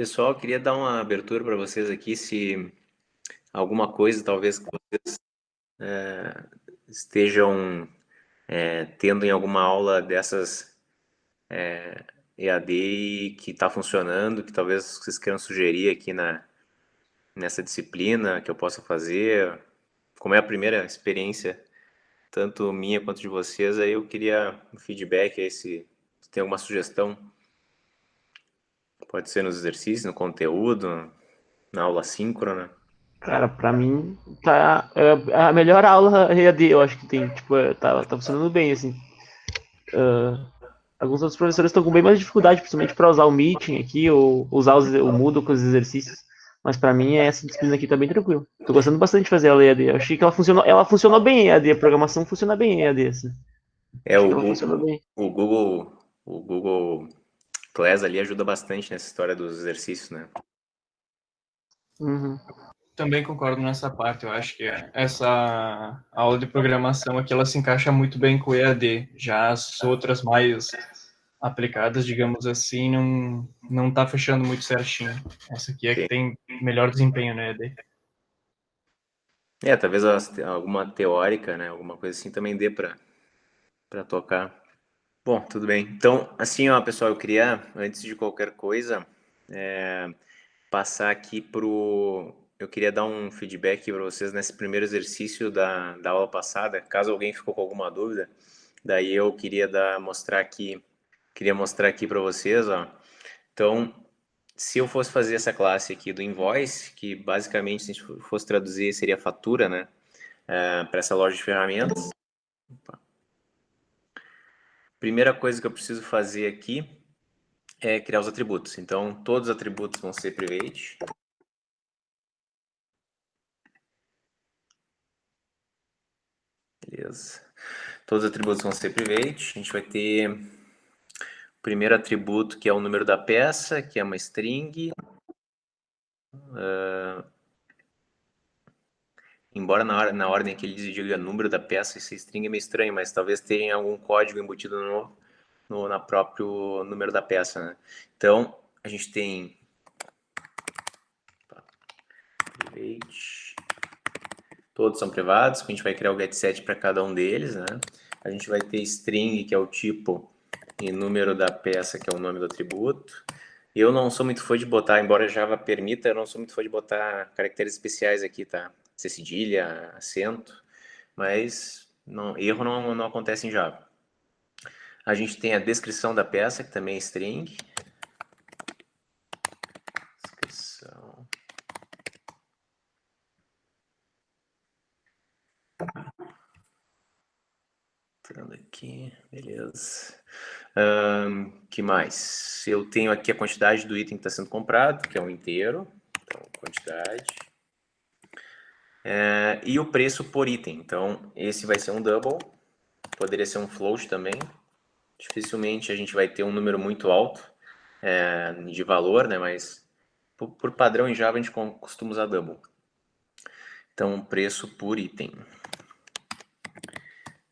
Pessoal, queria dar uma abertura para vocês aqui, se alguma coisa talvez que estejam tendo em alguma aula dessas EAD e que está funcionando, que talvez vocês queiram sugerir aqui nessa disciplina que eu possa fazer. Como é a primeira experiência, tanto minha quanto de vocês, aí eu queria um feedback aí se tem alguma sugestão. Pode ser nos exercícios, no conteúdo, na aula síncrona. Cara, pra mim tá a melhor aula EAD, eu acho que tem, tipo, tá funcionando bem, assim. Alguns outros professores estão com bem mais dificuldade, principalmente para usar o Meeting aqui, ou usar o Moodle com os exercícios. Mas pra mim essa disciplina aqui tá bem tranquilo. Tô gostando bastante de fazer aula EAD. Eu achei que ela funcionou bem em EAD, a programação funciona bem em EAD, assim. É Achei o, que ela funcionou bem. o Google, o Google Class ali ajuda bastante nessa história dos exercícios, né? Uhum. Também concordo nessa parte. Eu acho que essa aula de programação aqui ela se encaixa muito bem com o EAD. Já as outras mais aplicadas, digamos assim, não tá fechando muito certinho. Essa aqui é que Sim. tem melhor desempenho no EAD. Talvez alguma teórica, né? Alguma coisa assim também dê para tocar. Bom, tudo bem. Então, assim, ó, pessoal, eu queria, antes de qualquer coisa, passar aqui pro. Eu queria dar um feedback para vocês nesse primeiro exercício da aula passada, caso alguém ficou com alguma dúvida. Daí eu queria mostrar aqui para vocês, ó. Então, se eu fosse fazer essa classe aqui do invoice, que basicamente, se a gente fosse traduzir, seria fatura, né? Para essa loja de ferramentas. Primeira coisa que eu preciso fazer aqui é criar os atributos. Então, todos os atributos vão ser private. Beleza. Todos os atributos vão ser private. A gente vai ter o primeiro atributo, que é o número da peça, que é uma string. Embora na ordem que ele diga número da peça, esse string é meio estranho, mas talvez tenha algum código embutido na próprio número da peça, né? Então, a gente tem private, todos são privados, a gente vai criar o getSet para cada um deles, né? A gente vai ter string, que é o tipo, e número da peça, que é o nome do atributo. Eu não sou muito fã de botar, embora Java permita, eu não sou muito fã de botar caracteres especiais aqui, tá? Ser cedilha, acento, mas erro não acontece em Java. A gente tem a descrição da peça, que também é string. Descrição. Entrando aqui, beleza. Que mais? Eu tenho aqui a quantidade do item que está sendo comprado, que é um inteiro. Então, quantidade. E o preço por item. Então, esse vai ser um double. Poderia ser um float também. Dificilmente a gente vai ter um número muito alto de valor, né? Mas por padrão em Java a gente costuma usar double. Então, preço por item.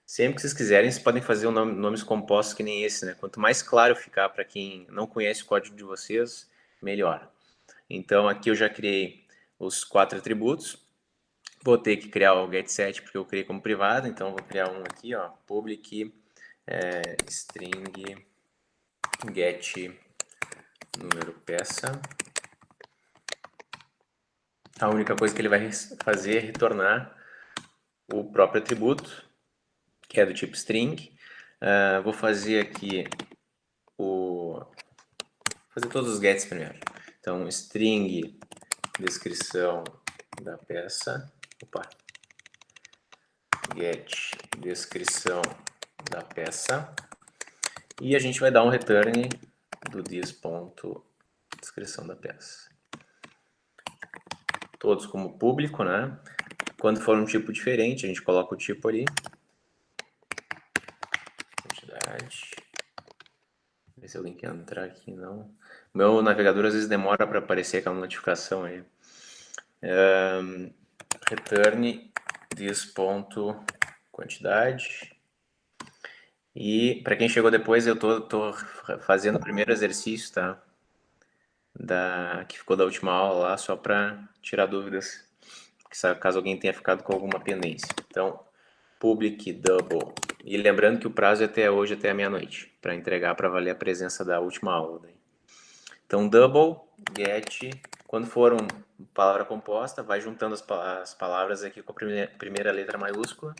Sempre que vocês quiserem, vocês podem fazer nomes compostos que nem esse, né? Quanto mais claro ficar para quem não conhece o código de vocês, melhor. Então, aqui eu já criei os 4 atributos. Vou ter que criar o getSet porque eu criei como privado, então vou criar um aqui, ó, public string get número peça. A única coisa que ele vai fazer é retornar o próprio atributo, que é do tipo string. Vou fazer aqui fazer todos os gets primeiro. Então, string descrição da peça. Opa. Get descrição da peça. E a gente vai dar um return do this.descrição da peça. Todos como público, né? Quando for um tipo diferente, a gente coloca o tipo ali. Quantidade. Ver se alguém quer entrar aqui, não. O meu navegador às vezes demora para aparecer aquela notificação aí. Return this.quantidade. E para quem chegou depois, eu tô fazendo o primeiro exercício, tá? que ficou da última aula lá, só para tirar dúvidas, caso alguém tenha ficado com alguma pendência. Então, public double. E lembrando que o prazo é até hoje, até a meia-noite, para entregar, para valer a presença da última aula. Daí. Então, double, get, quando for uma palavra composta, vai juntando as palavras aqui com a primeira letra maiúscula.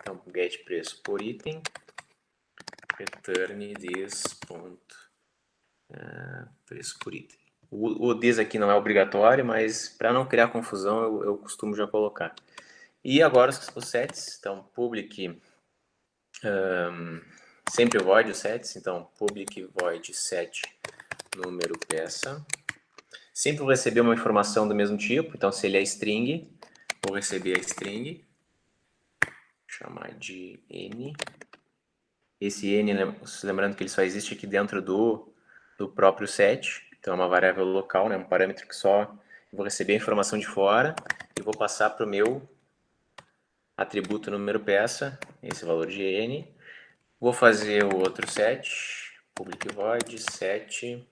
Então, get preço por item, return this ponto, preço por item. O this aqui não é obrigatório, mas para não criar confusão, eu costumo já colocar. E agora os sets, então, public, sempre void os sets, então, public void set número peça. Sempre vou receber uma informação do mesmo tipo, então se ele é string, vou receber a string, chamar de n. Esse n, lembrando que ele só existe aqui dentro do próprio set, então é uma variável local, né, um parâmetro que só vou receber a informação de fora e vou passar para o meu atributo número peça, esse valor de n. Vou fazer o outro set, public void set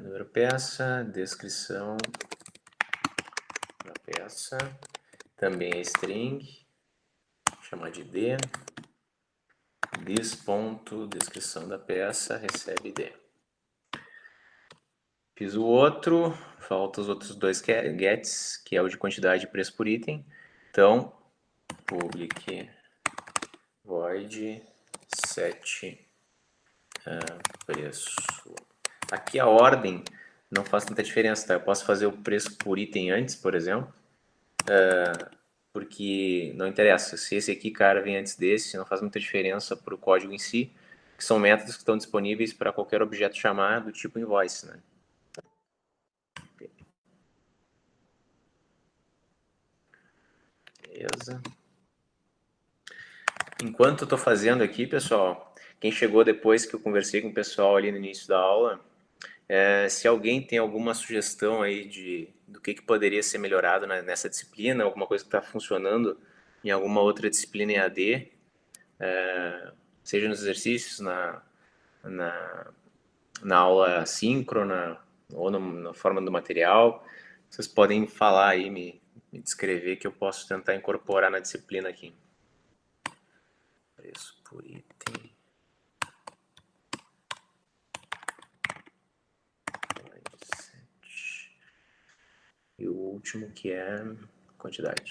número peça, descrição da peça, também é string, chamar de d, this ponto, descrição da peça, recebe d. Fiz o outro, falta os outros dois gets, que é o de quantidade e preço por item. Então, public void set preço. Aqui a ordem não faz tanta diferença, tá? Eu posso fazer o preço por item antes, por exemplo, porque não interessa. Se esse aqui, cara, vem antes desse, não faz muita diferença para o código em si, que são métodos que estão disponíveis para qualquer objeto chamado do tipo invoice, né? Beleza. Enquanto eu estou fazendo aqui, pessoal, quem chegou depois que eu conversei com o pessoal ali no início da aula, se alguém tem alguma sugestão aí do que poderia ser melhorado nessa disciplina, alguma coisa que está funcionando em alguma outra disciplina EAD, seja nos exercícios, na aula síncrona ou na forma do material, vocês podem falar aí, me descrever que eu posso tentar incorporar na disciplina aqui. Preço por item. E o último que é quantidade.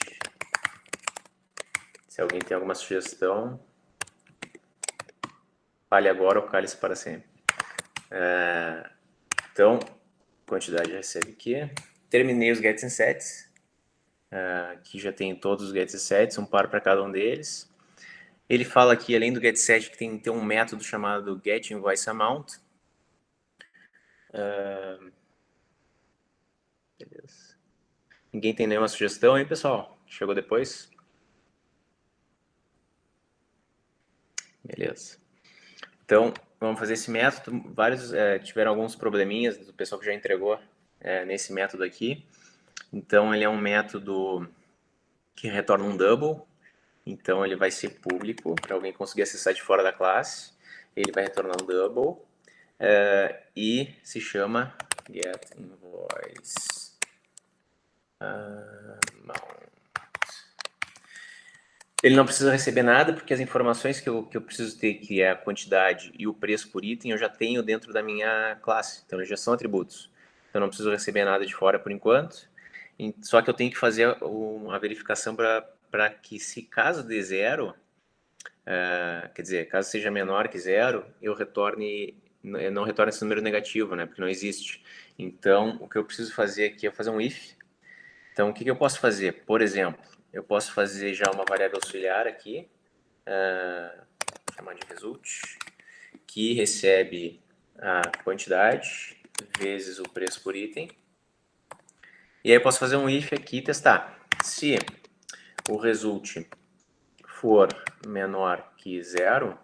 Se alguém tem alguma sugestão, fale agora ou cale-se para sempre. Então, quantidade recebe aqui. Terminei os gets and sets. Aqui já tem todos os gets e sets, um par para cada um deles. Ele fala aqui, além do getSet, que tem um método chamado getInvoiceAmount. Beleza. Ninguém tem nenhuma sugestão aí, pessoal? Chegou depois? Beleza. Então, vamos fazer esse método. Vários tiveram alguns probleminhas do pessoal que já entregou nesse método aqui. Então, ele é um método que retorna um double. Então, ele vai ser público para alguém conseguir acessar de fora da classe. Ele vai retornar um double e se chama getInvoice. Ele não precisa receber nada, porque as informações que eu preciso ter, que é a quantidade e o preço por item, eu já tenho dentro da minha classe. Então, eles já são atributos. Então, eu não preciso receber nada de fora por enquanto. Só que eu tenho que fazer a verificação para que, se caso dê zero, quer dizer, caso seja menor que zero, eu não retorne esse número negativo, né? Porque não existe. Então, o que eu preciso fazer aqui é fazer um if. Então, o que eu posso fazer? Por exemplo, eu posso fazer já uma variável auxiliar aqui, chamar de result, que recebe a quantidade vezes o preço por item. E aí eu posso fazer um if aqui e testar. Se o result for menor que zero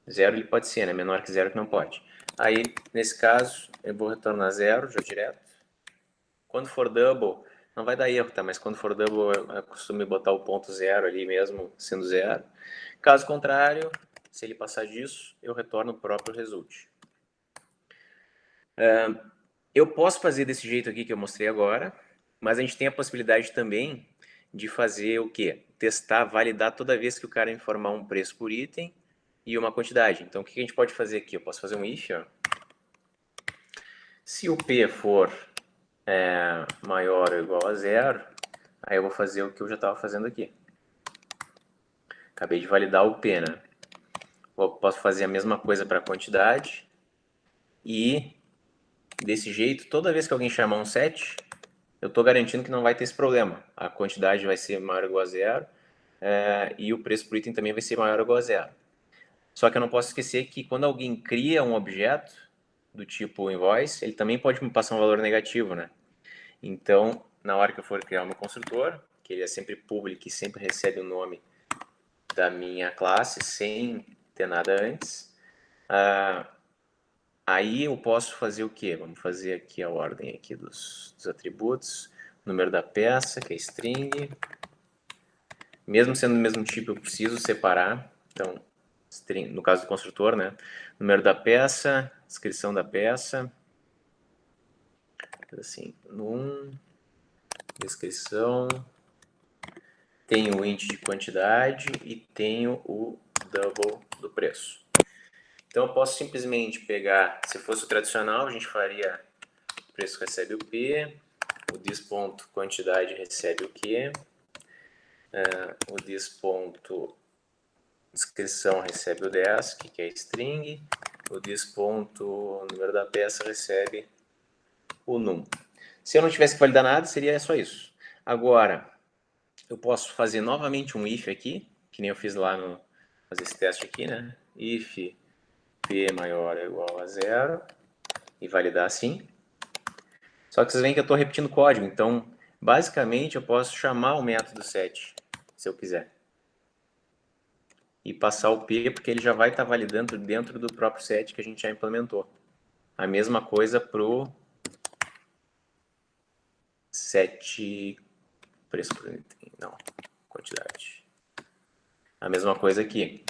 ele pode ser, né? Menor que zero que não pode. Aí, nesse caso, eu vou retornar zero já direto. Quando for double, não vai dar erro, tá? Mas quando for double, eu costumo botar o ponto zero ali mesmo, sendo zero. Caso contrário, se ele passar disso, eu retorno o próprio result. Eu posso fazer desse jeito aqui que eu mostrei agora, mas a gente tem a possibilidade também de fazer o quê? Testar, validar toda vez que o cara informar um preço por item e uma quantidade. Então, o que a gente pode fazer aqui? Eu posso fazer um if, ó. Se o P for maior ou igual a 0, aí eu vou fazer o que eu já estava fazendo aqui. Acabei de validar o P, né? Eu posso fazer a mesma coisa para a quantidade e, desse jeito, toda vez que alguém chamar um set, eu estou garantindo que não vai ter esse problema. A quantidade vai ser maior ou igual a 0 e o preço por item também vai ser maior ou igual a 0. Só que eu não posso esquecer que quando alguém cria um objeto do tipo invoice, ele também pode me passar um valor negativo, né? Então, na hora que eu for criar o meu construtor, que ele é sempre público e sempre recebe o nome da minha classe, sem ter nada antes, aí eu posso fazer o quê? Vamos fazer aqui a ordem aqui dos atributos, número da peça, que é string. Mesmo sendo do mesmo tipo, eu preciso separar. Então, string, no caso do construtor, né? Número da peça, descrição da peça. Assim, num, descrição. Tenho o int de quantidade e tenho o double do preço. Então, eu posso simplesmente pegar, se fosse o tradicional, a gente faria o preço recebe o P, o dis.quantidade recebe o Q, o dis.descrição recebe o desc, que é string, o dis.número da peça recebe o num. Se eu não tivesse que validar nada, seria só isso. Agora, eu posso fazer novamente um if aqui, que nem eu fiz lá no... fazer esse teste aqui, né? If P maior ou igual a 0 e validar assim. Só que vocês veem que eu estou repetindo o código, então basicamente eu posso chamar o método set, se eu quiser. E passar o P, porque ele já vai estar validando dentro do próprio set que a gente já implementou. A mesma coisa para o set preço por item, não, quantidade. A mesma coisa aqui.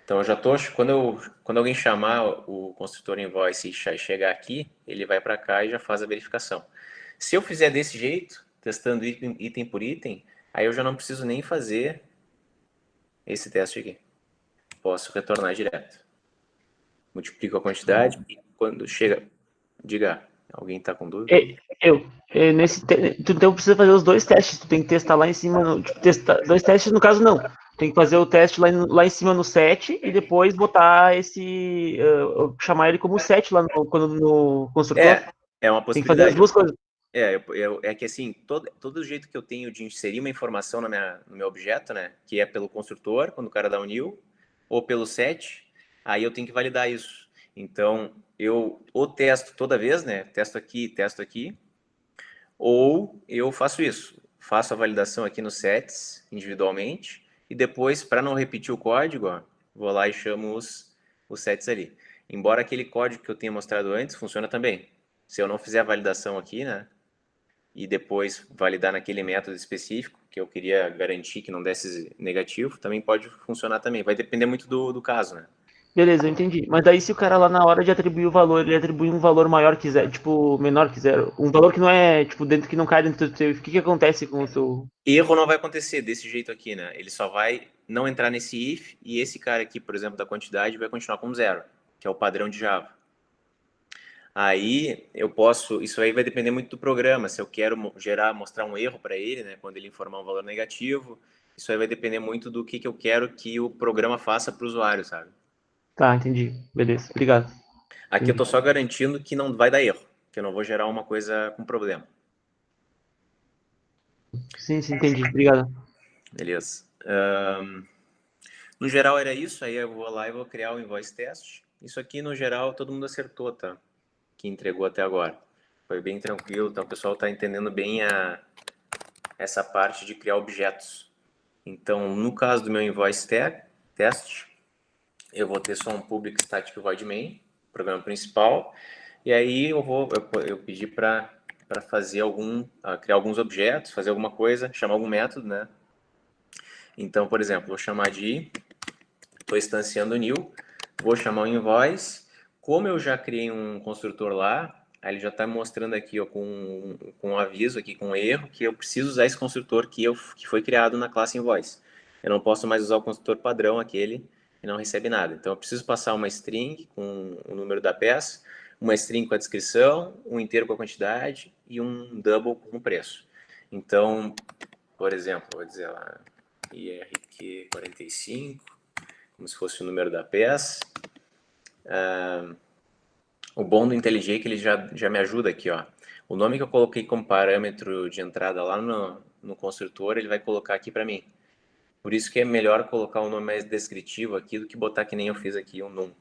Então eu já estou, quando alguém chamar o construtor invoice e chegar aqui, ele vai para cá e já faz a verificação. Se eu fizer desse jeito, testando item por item, aí eu já não preciso nem fazer esse teste aqui. Posso retornar direto. Multiplico a quantidade e quando chega, diga, alguém está com dúvida? Tu então precisa fazer os dois testes. Tu tem que testar lá em cima, tipo, testar dois testes no caso não. Tem que fazer o teste lá em cima no set e depois botar chamar ele como set lá no construtor. É uma Tem que fazer as possibilidade. duas coisas. É que assim, todo jeito que eu tenho de inserir uma informação no meu objeto, né, que é pelo construtor, quando o cara dá um new, ou pelo set, aí eu tenho que validar isso. Então, eu ou testo toda vez, né, testo aqui, ou eu faço isso, faço a validação aqui nos sets, individualmente, e depois, para não repetir o código, ó, vou lá e chamo os sets ali. Embora aquele código que eu tenha mostrado antes, funciona também. Se eu não fizer a validação aqui, né, e depois validar naquele método específico, que eu queria garantir que não desse negativo, também pode funcionar também. Vai depender muito do caso, né? Beleza, eu entendi. Mas daí se o cara lá na hora de atribuir o valor, ele atribui um valor maior que zero, tipo, menor que zero, um valor que não é, tipo, dentro que não cai dentro do teu, o que acontece com o seu... Erro não vai acontecer desse jeito aqui, né? Ele só vai não entrar nesse if e esse cara aqui, por exemplo, da quantidade, vai continuar com 0, que é o padrão de Java. Aí eu posso, isso aí vai depender muito do programa, se eu quero mostrar um erro para ele, né, quando ele informar um valor negativo, isso aí vai depender muito do que eu quero que o programa faça para o usuário, sabe? Tá, entendi. Beleza, obrigado. Aqui eu tô só garantindo que não vai dar erro, que eu não vou gerar uma coisa com problema. Sim, entendi. Obrigado. Beleza. No geral era isso, aí eu vou lá e vou criar o invoice test. Isso aqui, no geral, todo mundo acertou, tá? Que entregou até agora. Foi bem tranquilo, então o pessoal tá entendendo bem essa parte de criar objetos. Então, no caso do meu invoice test, eu vou ter só um public static void main, programa principal, e aí eu pedi para fazer criar alguns objetos, fazer alguma coisa, chamar algum método, né? Então, por exemplo, vou chamar de, estou instanciando new, vou chamar o invoice, como eu já criei um construtor lá, aí ele já está mostrando aqui ó, com um aviso aqui, com um erro, que eu preciso usar esse construtor que foi criado na classe invoice. Eu não posso mais usar o construtor padrão, aquele que não recebe nada. Então eu preciso passar uma string com o número da peça, uma string com a descrição, um inteiro com a quantidade e um double com o preço. Então, por exemplo, vou dizer lá, IRQ45, como se fosse o número da peça. O bom do IntelliJ é que ele já me ajuda aqui, ó. O nome que eu coloquei como parâmetro de entrada lá no construtor, ele vai colocar aqui para mim. Por isso que é melhor colocar um nome mais descritivo aqui do que botar que nem eu fiz aqui, um num.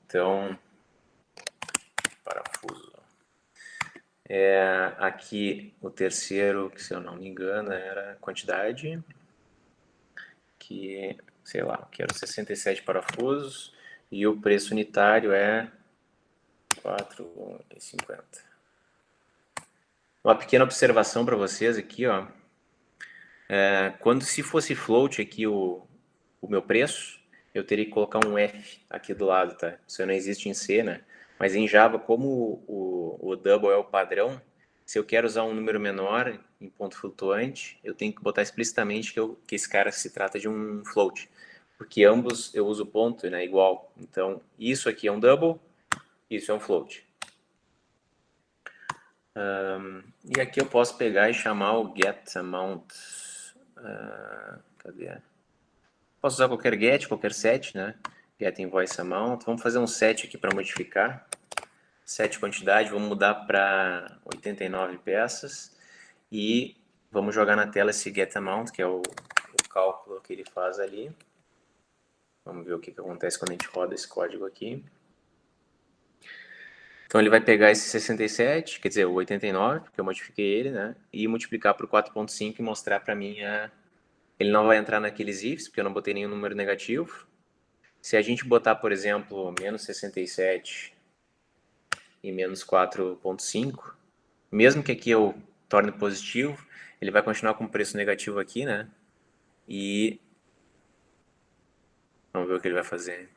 Então, parafuso. Aqui o terceiro, que se eu não me engano, era quantidade, que, sei lá, quero 67 parafusos, e o preço unitário é 4,50. Uma pequena observação para vocês aqui, ó. Quando se fosse float aqui o meu preço, eu teria que colocar um F aqui do lado, tá? Isso não existe em C, né? Mas em Java, como o double é o padrão, se eu quero usar um número menor em ponto flutuante, eu tenho que botar explicitamente que esse cara se trata de um float. Porque ambos eu uso ponto, né? Igual. Então, isso aqui é um double, isso é um float. E aqui eu posso pegar e chamar o getAmount. Cadê? Posso usar qualquer get, qualquer set, né? GetInvoiceAmount. Vamos fazer um set aqui para modificar. Set quantidade, vamos mudar para 89 peças. E vamos jogar na tela esse getAmount, que é o cálculo que ele faz ali. Vamos ver o que acontece quando a gente roda esse código aqui. Então ele vai pegar esse 67, quer dizer, o 89, porque eu modifiquei ele, né? E multiplicar por 4.5 e mostrar para mim Ele não vai entrar naqueles ifs, porque eu não botei nenhum número negativo. Se a gente botar, por exemplo, menos 67 e menos 4.5, mesmo que aqui eu torne positivo, ele vai continuar com preço negativo aqui, né? E vamos ver o que ele vai fazer.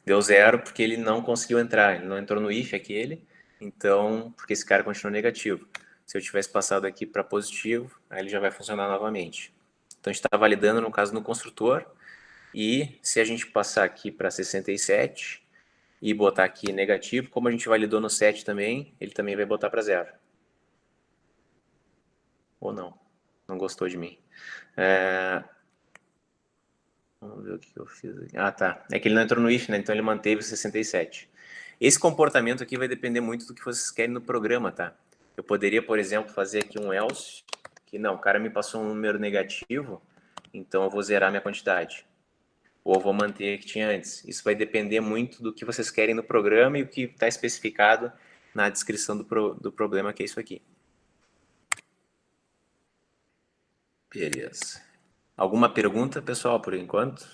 Deu zero porque ele não conseguiu entrar, ele não entrou no if aquele, então, porque esse cara continua negativo. Se eu tivesse passado aqui para positivo, aí ele já vai funcionar novamente. Então a gente está validando, no caso, no construtor, e se a gente passar aqui para 67 e botar aqui negativo, como a gente validou no set também, ele também vai botar para zero. Ou não, não gostou de mim. Vamos ver o que eu fiz aqui. Ah, tá. É que ele não entrou no if, né? Então ele manteve o 67. Esse comportamento aqui vai depender muito do que vocês querem no programa, tá? Eu poderia, por exemplo, fazer aqui um else, que não, o cara me passou um número negativo, então eu vou zerar minha quantidade. Ou eu vou manter o que tinha antes. Isso vai depender muito do que vocês querem no programa e o que está especificado na descrição do problema, que é isso aqui. Beleza. Alguma pergunta, pessoal, por enquanto?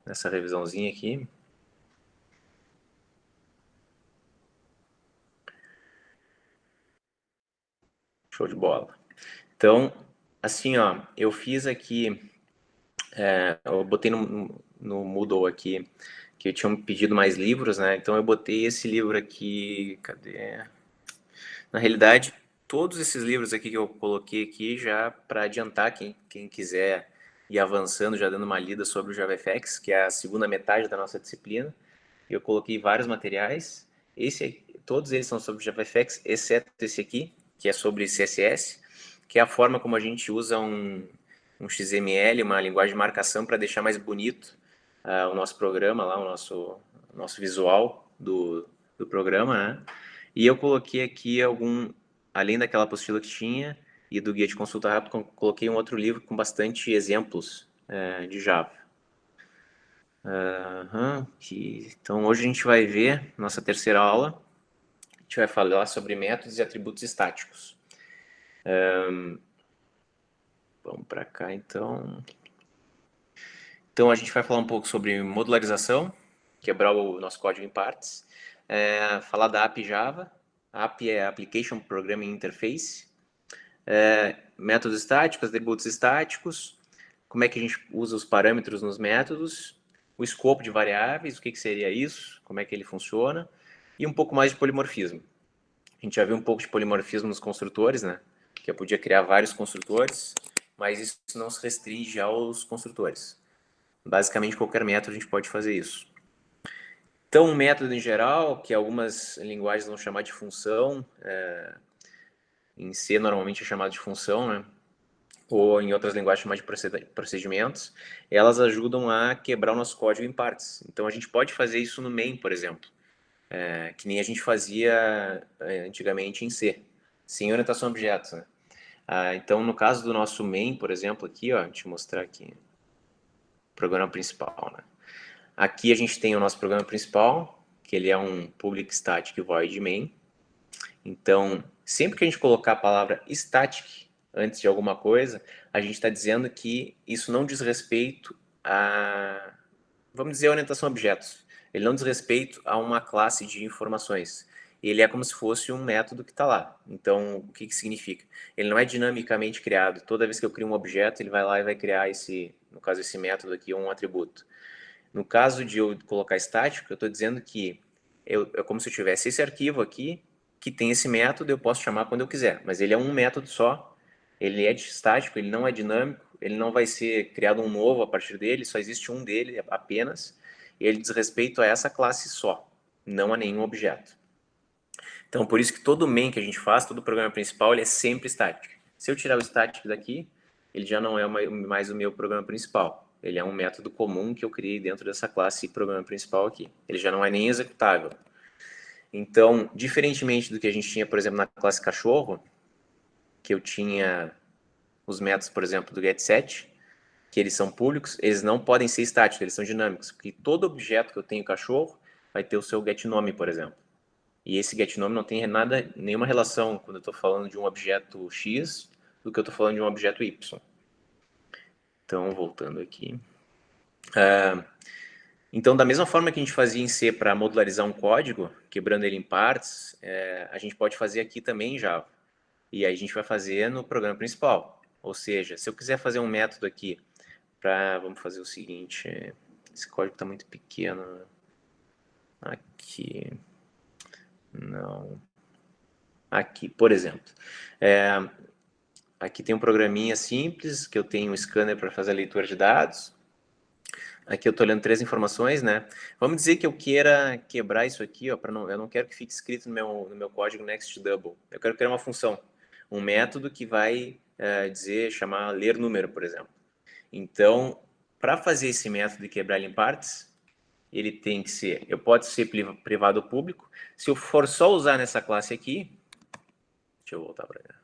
Nessa revisãozinha aqui. Show de bola. Então, assim, ó, eu fiz aqui, eu botei no Moodle aqui, que eu tinha pedido mais livros, né? Então eu botei esse livro aqui, cadê? Na realidade, todos esses livros aqui que eu coloquei aqui já para adiantar quem quiser ir avançando, já dando uma lida sobre o JavaFX, que é a segunda metade da nossa disciplina. Eu coloquei vários materiais. Todos eles são sobre JavaFX, exceto esse aqui, que é sobre CSS, que é a forma como a gente usa um XML, uma linguagem de marcação, para deixar mais bonito o nosso programa, lá, o nosso visual do programa, né? E eu coloquei aqui além daquela apostila que tinha e do guia de consulta rápida, coloquei um outro livro com bastante exemplos de Java. Então hoje a gente vai ver nossa terceira aula. A gente vai falar sobre métodos e atributos estáticos. Vamos para cá então. Então a gente vai falar um pouco sobre modularização, quebrar o nosso código em partes, falar da API Java. A API é Application Programming Interface. Métodos estáticos, atributos estáticos, como é que a gente usa os parâmetros nos métodos o escopo de variáveis, o que seria isso, como é que ele funciona, e um pouco mais de polimorfismo. A gente já viu um pouco de polimorfismo nos construtores, né? Que eu podia criar vários construtores, mas isso não se restringe aos construtores. Basicamente, qualquer método a gente pode fazer isso. Então, um método em geral, que algumas linguagens vão chamar de função, em C normalmente é chamado de função, né? Ou em outras linguagens chamar de procedimentos, elas ajudam a quebrar o nosso código em partes. Então, a gente pode fazer isso no main, por exemplo, que nem a gente fazia antigamente em C, sem orientação a objetos, né? Então, no caso do nosso main, por exemplo, aqui, ó, deixa eu mostrar aqui, programa principal, né? Aqui a gente tem o nosso programa principal, que ele é um public static void main. Então, sempre que a gente colocar a palavra static antes de alguma coisa, a gente está dizendo que isso não diz respeito a, vamos dizer, a orientação a objetos. Ele não diz respeito a uma classe de informações. Ele é como se fosse um método que está lá. Então, o que significa? Ele não é dinamicamente criado. Toda vez que eu crio um objeto, ele vai lá e vai criar no caso, esse método aqui, um atributo. No caso de eu colocar estático, eu estou dizendo que é como se eu tivesse esse arquivo aqui, que tem esse método, eu posso chamar quando eu quiser, mas ele é um método só, ele é estático, ele não é dinâmico, ele não vai ser criado um novo a partir dele, só existe um dele apenas, e ele diz respeito a essa classe só, não a nenhum objeto. Então, por isso que todo main que a gente faz, todo programa principal, ele é sempre estático. Se eu tirar o static daqui, ele já não é mais o meu programa principal. Ele é um método comum que eu criei dentro dessa classe programa principal aqui. Ele já não é nem executável. Então, diferentemente do que a gente tinha, por exemplo, na classe cachorro, que eu tinha os métodos, por exemplo, do getSet, que eles são públicos, eles não podem ser estáticos, eles são dinâmicos, porque todo objeto que eu tenho cachorro vai ter o seu getNome, por exemplo. E esse getNome não tem nenhuma relação quando eu estou falando de um objeto X do que eu estou falando de um objeto Y. Então, voltando aqui. Então, da mesma forma que a gente fazia em C para modularizar um código, quebrando ele em partes, a gente pode fazer aqui também em Java. E aí a gente vai fazer no programa principal. Ou seja, se eu quiser fazer um método aqui para... Vamos fazer o seguinte. Esse código está muito pequeno. Aqui... Não. Aqui, por exemplo. Aqui tem um programinha simples, que eu tenho um scanner para fazer a leitura de dados. Aqui eu estou olhando 3 informações, né? Vamos dizer que eu queira quebrar isso aqui, ó, eu não quero que fique escrito no meu código next double. Eu quero criar uma função, um método que vai chamar ler número, por exemplo. Então, para fazer esse método e quebrar ele em partes, ele tem que ser, pode ser privado ou público. Se eu for só usar nessa classe aqui, deixa eu voltar para cá,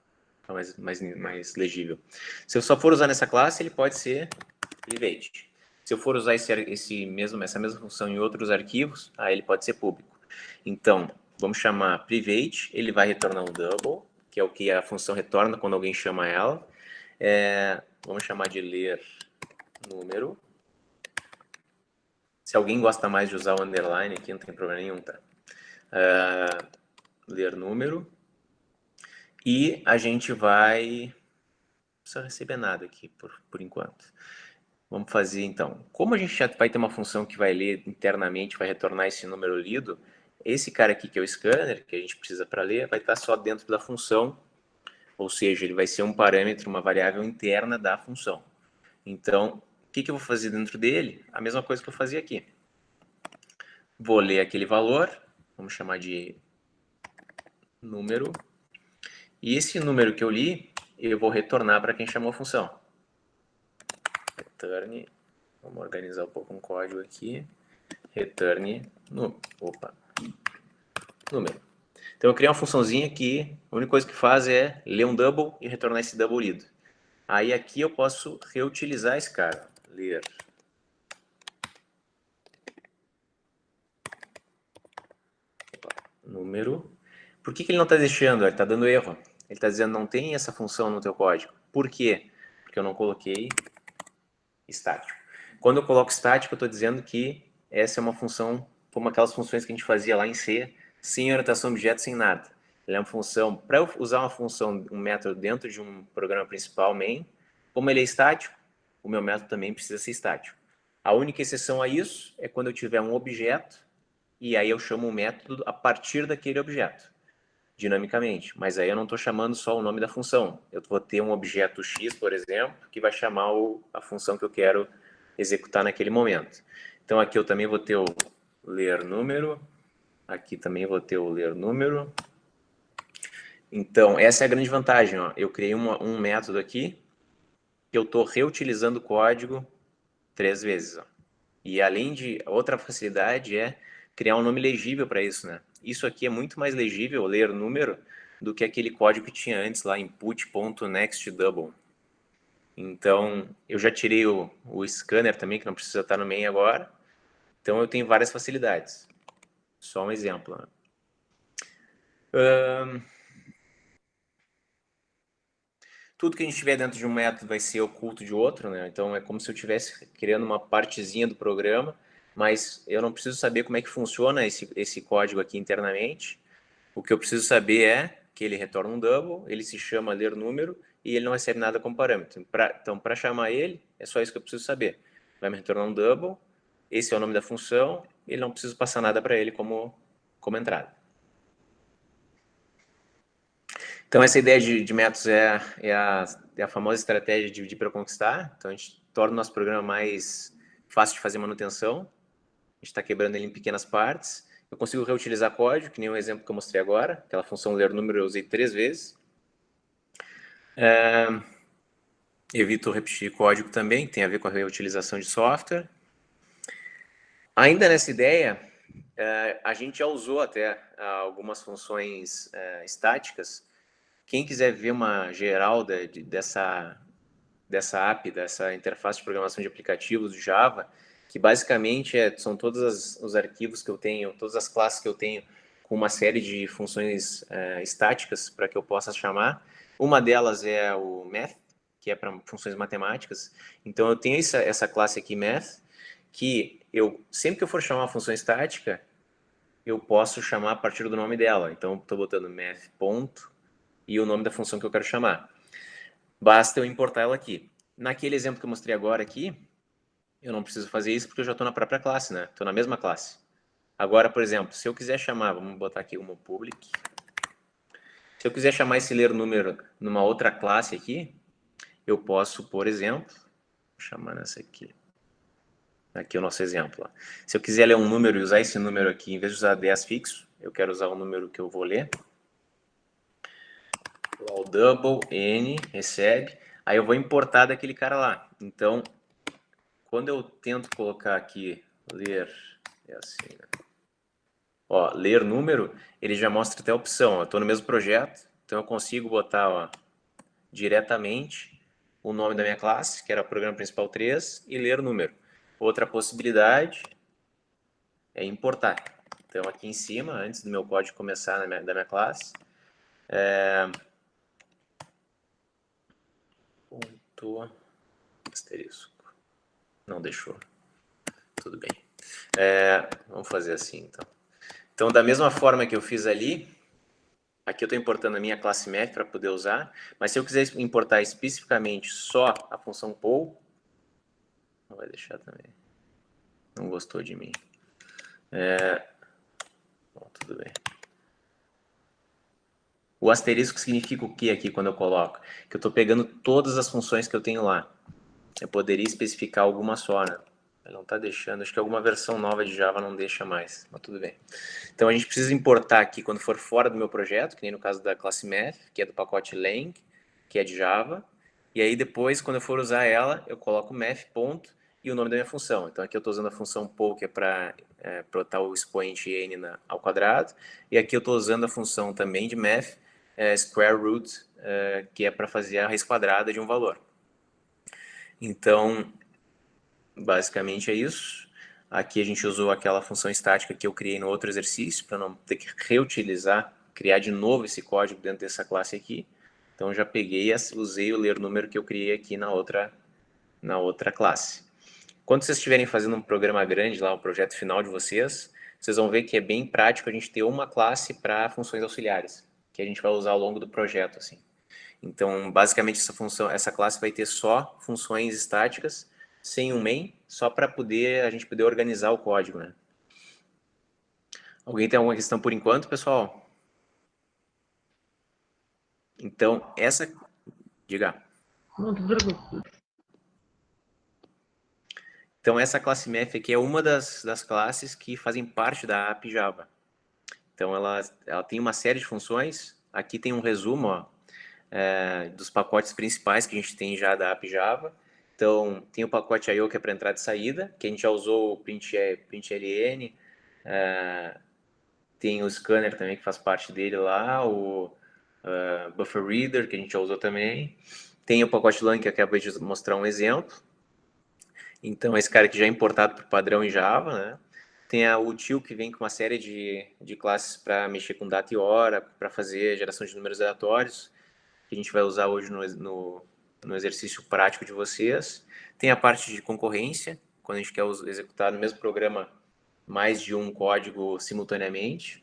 mais legível. Se eu só for usar nessa classe, ele pode ser private. Se eu for usar essa mesma função em outros arquivos, aí ele pode ser público. Então, vamos chamar private, ele vai retornar um double, que é o que a função retorna quando alguém chama ela. Vamos chamar de ler número. Se alguém gosta mais de usar o underline aqui, não tem problema nenhum, tá? Ler número. E a gente vai... Não precisa receber nada aqui, por enquanto. Vamos fazer, então. Como a gente já vai ter uma função que vai ler internamente, vai retornar esse número lido, esse cara aqui, que é o scanner, que a gente precisa para ler, vai estar só dentro da função, ou seja, ele vai ser um parâmetro, uma variável interna da função. Então, o que eu vou fazer dentro dele? A mesma coisa que eu fazia aqui. Vou ler aquele valor, vamos chamar de número, e esse número que eu li, eu vou retornar para quem chamou a função. Return, vamos organizar um pouco um código aqui, return número. Então eu criei uma funçãozinha que a única coisa que faz é ler um double e retornar esse double lido. Aí aqui eu posso reutilizar esse cara, ler número. Por que ele não está deixando? Ele está dando erro. Ele está dizendo não tem essa função no teu código. Por quê? Porque eu não coloquei estático. Quando eu coloco estático, eu estou dizendo que essa é uma função, como aquelas funções que a gente fazia lá em C, sem orientação a objeto, sem nada. Ela é uma função, para eu usar uma função, um método dentro de um programa principal, main, como ele é estático, o meu método também precisa ser estático. A única exceção a isso é quando eu tiver um objeto e aí eu chamo um método a partir daquele objeto, dinamicamente. Mas aí eu não estou chamando só o nome da função. Eu vou ter um objeto x, por exemplo, que vai chamar a função que eu quero executar naquele momento. Então aqui eu também vou ter o ler número, aqui também vou ter o ler número. Então essa é a grande vantagem, ó. Eu criei um método aqui que eu estou reutilizando o código 3 vezes, ó. E além de, outra facilidade é criar um nome legível para isso, né? Isso aqui é muito mais legível, ler número, do que aquele código que tinha antes lá, input.nextDouble. Então, eu já tirei o scanner também, que não precisa estar no main agora. Então, eu tenho várias facilidades. Só um exemplo, né? Tudo que a gente tiver dentro de um método vai ser oculto de outro, né? Então, é como se eu estivesse criando uma partezinha do programa, mas eu não preciso saber como é que funciona esse código aqui internamente. O que eu preciso saber é que ele retorna um double, ele se chama ler número e ele não recebe nada como parâmetro. Então, para chamar ele, é só isso que eu preciso saber. Vai me retornar um double, esse é o nome da função, ele não preciso passar nada para ele como entrada. Então, essa ideia de métodos é a famosa estratégia de dividir para conquistar. Então, a gente torna o nosso programa mais fácil de fazer manutenção. A gente está quebrando ele em pequenas partes. Eu consigo reutilizar código, que nem o exemplo que eu mostrei agora. Aquela função ler número eu usei 3 vezes. Evito repetir código também, que tem a ver com a reutilização de software. Ainda nessa ideia, a gente já usou até algumas funções estáticas. Quem quiser ver uma geral dessa API, dessa interface de programação de aplicativos do Java, que basicamente são todos os arquivos que eu tenho, todas as classes que eu tenho, com uma série de funções estáticas para que eu possa chamar. Uma delas é o math, que é para funções matemáticas. Então, eu tenho essa classe aqui, math, que sempre que eu for chamar uma função estática, eu posso chamar a partir do nome dela. Então, estou botando math ponto e o nome da função que eu quero chamar. Basta eu importar ela aqui. Naquele exemplo que eu mostrei agora aqui, eu não preciso fazer isso porque eu já estou na própria classe, né? Estou na mesma classe. Agora, por exemplo, se eu quiser chamar, vamos botar aqui uma public. Se eu quiser chamar esse ler número numa outra classe aqui, eu posso, por exemplo, vou chamar nessa aqui. Aqui é o nosso exemplo. Ó. Se eu quiser ler um número e usar esse número aqui, em vez de usar 10 fixo, eu quero usar o número que eu vou ler. O double n recebe, aí eu vou importar daquele cara lá. Então, quando eu tento colocar aqui ler, é assim, né? Ó, ler número, ele já mostra até a opção. Eu estou no mesmo projeto, então eu consigo botar ó, diretamente o nome da minha classe, que era o programa principal 3, e ler número. Outra possibilidade é importar. Então, aqui em cima, antes do meu código começar da minha classe, ponto asterisco. Não deixou. Tudo bem. Vamos fazer assim, então. Então, da mesma forma que eu fiz ali, aqui eu estou importando a minha classe math para poder usar, mas se eu quiser importar especificamente só a função poll, não vai deixar também. Não gostou de mim. Bom, tudo bem. O asterisco significa o que aqui quando eu coloco? Que eu estou pegando todas as funções que eu tenho lá. Eu poderia especificar alguma só, né? Ele não está deixando. Acho que alguma versão nova de Java não deixa mais, mas tudo bem. Então, a gente precisa importar aqui quando for fora do meu projeto, que nem no caso da classe Math, que é do pacote Lang, que é de Java. E aí, depois, quando eu for usar ela, eu coloco math ponto e o nome da minha função. Então, aqui eu estou usando a função poll, que é para botar o expoente n ao quadrado. E aqui eu estou usando a função também de math, square root, que é para fazer a raiz quadrada de um valor. Então, basicamente é isso. Aqui a gente usou aquela função estática que eu criei no outro exercício, para não ter que reutilizar, criar de novo esse código dentro dessa classe aqui. Então, eu já peguei e usei o ler número que eu criei aqui na outra classe. Quando vocês estiverem fazendo um programa grande lá, o projeto final de vocês, vocês vão ver que é bem prático a gente ter uma classe para funções auxiliares, que a gente vai usar ao longo do projeto, assim. Então, basicamente, essa classe vai ter só funções estáticas sem um main, só para a gente poder organizar o código, né? Alguém tem alguma questão por enquanto, pessoal? Então, diga. Não, tudo tranquilo. Então, essa classe Math aqui é uma das classes que fazem parte da API Java. Então, ela tem uma série de funções. Aqui tem um resumo, ó, dos pacotes principais que a gente tem já da API Java. Então, tem o pacote I/O que é para entrada e saída, que a gente já usou o println, tem o scanner também que faz parte dele lá, o buffer reader que a gente já usou também. Tem o pacote LAN que eu acabei de mostrar um exemplo. Então, esse cara aqui já é importado por padrão em Java, né? Tem a util que vem com uma série de classes para mexer com data e hora, para fazer geração de números aleatórios, que a gente vai usar hoje no exercício prático de vocês. Tem a parte de concorrência, quando a gente quer executar no mesmo programa mais de um código simultaneamente.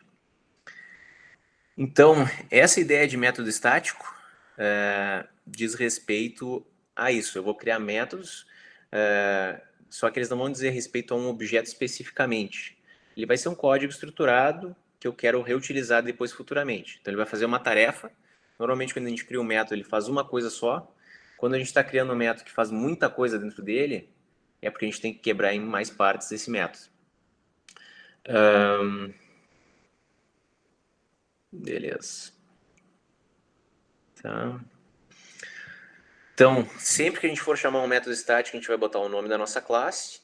Então, essa ideia de método estático diz respeito a isso. Eu vou criar métodos, só que eles não vão dizer respeito a um objeto especificamente. Ele vai ser um código estruturado que eu quero reutilizar depois futuramente. Então, ele vai fazer uma tarefa. Normalmente, quando a gente cria um método, ele faz uma coisa só. Quando a gente está criando um método que faz muita coisa dentro dele, é porque a gente tem que quebrar em mais partes desse método. Beleza. Tá. Então, sempre que a gente for chamar um método estático, a gente vai botar o nome da nossa classe,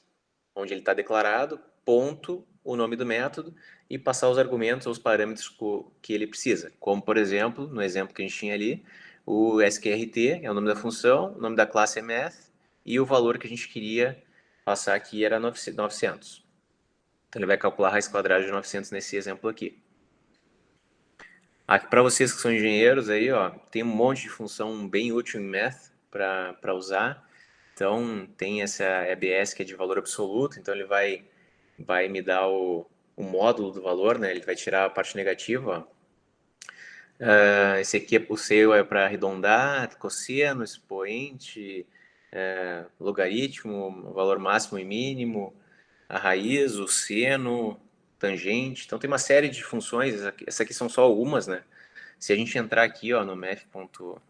onde ele está declarado, ponto, o nome do método, e passar os argumentos ou os parâmetros que ele precisa. Como, por exemplo, no exemplo que a gente tinha ali, o sqrt é o nome da função, o nome da classe é math, e o valor que a gente queria passar aqui era 900. Então, ele vai calcular a raiz quadrada de 900 nesse exemplo aqui. Aqui, para vocês que são engenheiros, aí, ó, tem um monte de função bem útil em math para usar. Então, tem essa EBS que é de valor absoluto, então ele vai me dar o módulo do valor, né? Ele vai tirar a parte negativa, ó. Esse aqui, o seu é para arredondar, cosseno, expoente, logaritmo, valor máximo e mínimo, a raiz, o seno, tangente. Então, tem uma série de funções, essas aqui são só algumas, né? Se a gente entrar aqui, ó, no math.java,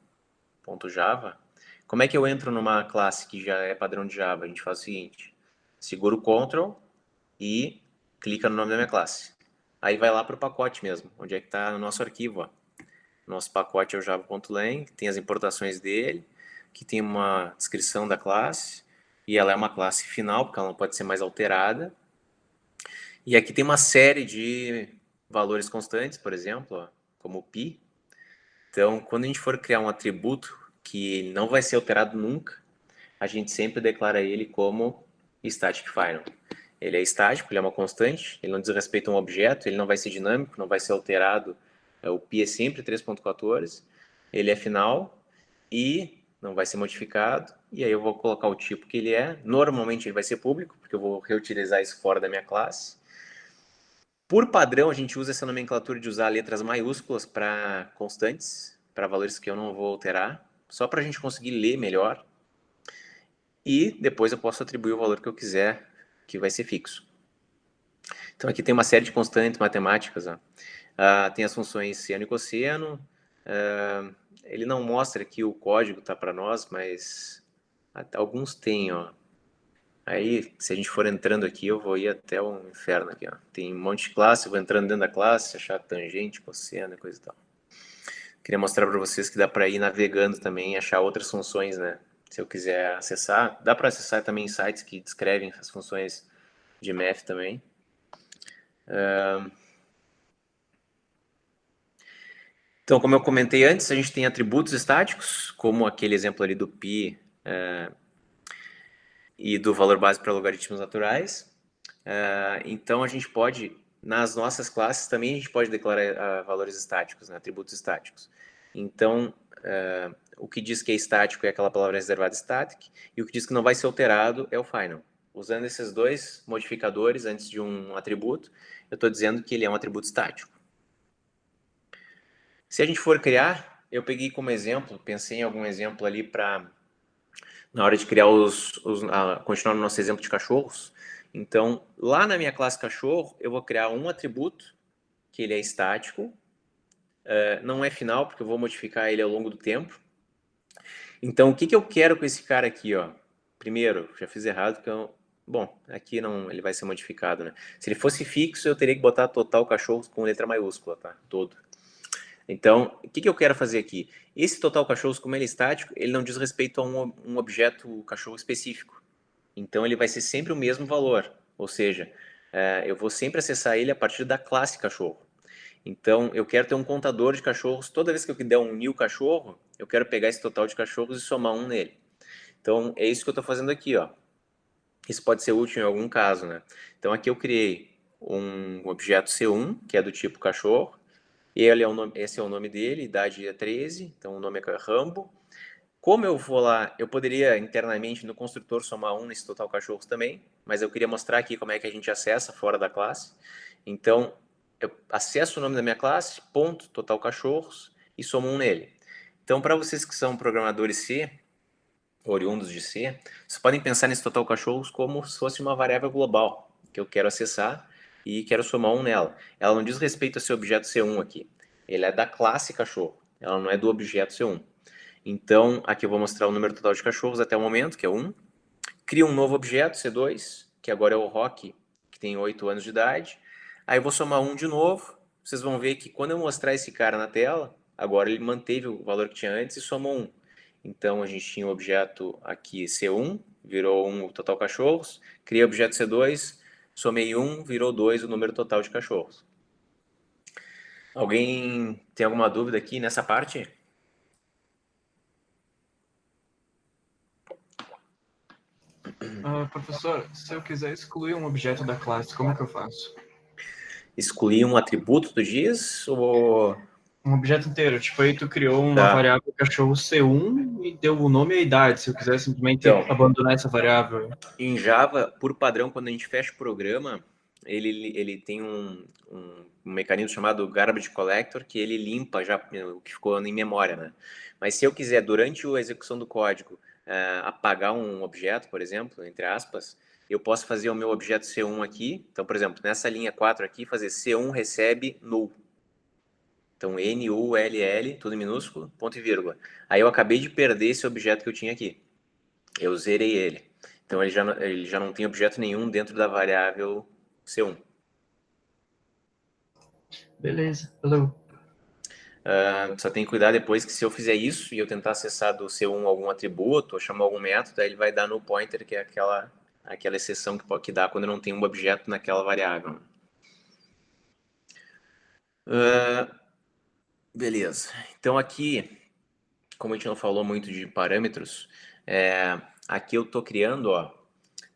como é que eu entro numa classe que já é padrão de Java? A gente faz o seguinte, segura o Ctrl e clica no nome da minha classe. Aí vai lá para o pacote mesmo, onde é que está o nosso arquivo, ó. Nosso pacote é o java.lang, tem as importações dele, que tem uma descrição da classe, e ela é uma classe final, porque ela não pode ser mais alterada. E aqui tem uma série de valores constantes, por exemplo, ó, como o pi. Então, quando a gente for criar um atributo que não vai ser alterado nunca, a gente sempre declara ele como static final. Ele é estático, ele é uma constante, ele não diz respeito a um objeto, ele não vai ser dinâmico, não vai ser alterado. O pi é sempre 3.14, ele é final e não vai ser modificado. E aí eu vou colocar o tipo que ele é. Normalmente ele vai ser público, porque eu vou reutilizar isso fora da minha classe. Por padrão, a gente usa essa nomenclatura de usar letras maiúsculas para constantes, para valores que eu não vou alterar, só para a gente conseguir ler melhor. E depois eu posso atribuir o valor que eu quiser, que vai ser fixo. Então aqui tem uma série de constantes matemáticas. Ó. Tem as funções seno e cosseno. Ele não mostra aqui o código tá para nós, mas alguns tem. Ó. Aí, se a gente for entrando aqui, eu vou ir até o inferno aqui. Ó. Tem um monte de classe, eu vou entrando dentro da classe, achar tangente, cosseno e coisa e tal. Queria mostrar para vocês que dá para ir navegando também e achar outras funções, né? Se eu quiser acessar, dá para acessar também sites que descrevem as funções de math também. Então, como eu comentei antes, a gente tem atributos estáticos, como aquele exemplo ali do pi e do valor base para logaritmos naturais. Então, a gente pode, nas nossas classes, também a gente pode declarar valores estáticos, né, atributos estáticos. Então, o que diz que é estático é aquela palavra reservada static, e o que diz que não vai ser alterado é o final. Usando esses dois modificadores antes de um atributo, eu estou dizendo que ele é um atributo estático. Se a gente for criar, eu peguei como exemplo, pensei em algum exemplo ali para na hora de criar continuar no nosso exemplo de cachorros. Então, lá na minha classe cachorro, eu vou criar um atributo, que ele é estático, não é final, porque eu vou modificar ele ao longo do tempo. Então, o que eu quero com esse cara aqui, ó? Primeiro, já fiz errado, porque bom, aqui não, ele vai ser modificado, né? Se ele fosse fixo, eu teria que botar total cachorros com letra maiúscula, tá? Todo. Então, o que eu quero fazer aqui? Esse total cachorros, como ele é estático, ele não diz respeito a um objeto cachorro específico. Então, ele vai ser sempre o mesmo valor. Ou seja, eu vou sempre acessar ele a partir da classe cachorro. Então, eu quero ter um contador de cachorros. Toda vez que eu der um new cachorro, eu quero pegar esse total de cachorros e somar um nele. Então, é isso que eu estou fazendo aqui, ó. Isso pode ser útil em algum caso, né? Então, aqui eu criei um objeto C1, que é do tipo cachorro. Esse é o nome dele, idade é 13, então o nome é Rambo. Como eu vou lá, eu poderia internamente no construtor somar um nesse total cachorros também, mas eu queria mostrar aqui como é que a gente acessa fora da classe. Então, eu acesso o nome da minha classe, ponto, total cachorros, e somo um nele. Então, para vocês que são programadores C, oriundos de C, vocês podem pensar nesse total cachorros como se fosse uma variável global, que eu quero acessar e quero somar um nela. Ela não diz respeito a esse objeto C1 aqui. Ele é da classe cachorro, ela não é do objeto C1. Então, aqui eu vou mostrar o número total de cachorros até o momento, que é 1. Crio um novo objeto, C2, que agora é o Rock, que tem 8 anos de idade. Aí eu vou somar 1 de novo. Vocês vão ver que quando eu mostrar esse cara na tela, agora ele manteve o valor que tinha antes e somou 1. Então, a gente tinha o objeto aqui C1, virou 1 o total cachorros. Criei o objeto C2, somei 1, virou 2 o número total de cachorros. Alguém tem alguma dúvida aqui nessa parte? Professor, se eu quiser excluir um objeto da classe, como é que eu faço? Excluir um atributo, tu diz? Ou... Um objeto inteiro. Tipo, aí tu criou uma Tá. variável cachorro C1 e deu o nome e a idade. Se eu quiser simplesmente Então, abandonar essa variável. em Java, por padrão, quando a gente fecha o programa, ele tem um mecanismo chamado Garbage Collector, que ele limpa já o que ficou em memória, né? Mas se eu quiser, durante a execução do código, apagar um objeto, por exemplo, entre aspas, eu posso fazer o meu objeto C1 aqui. Então, por exemplo, nessa linha 4 aqui, fazer C1 recebe null. Então, N-U-L-L, tudo em minúsculo, ponto e vírgula. Aí eu acabei de perder esse objeto que eu tinha aqui. Eu zerei ele. Então, ele já não tem objeto nenhum dentro da variável C1. Beleza, valeu. Só tem que cuidar depois que se eu fizer isso e eu tentar acessar do C1 algum atributo ou chamar algum método, aí ele vai dar no pointer, que é aquela exceção que dá quando não tem um objeto naquela variável. Beleza. Então, aqui, como a gente não falou muito de parâmetros, aqui eu estou criando, ó,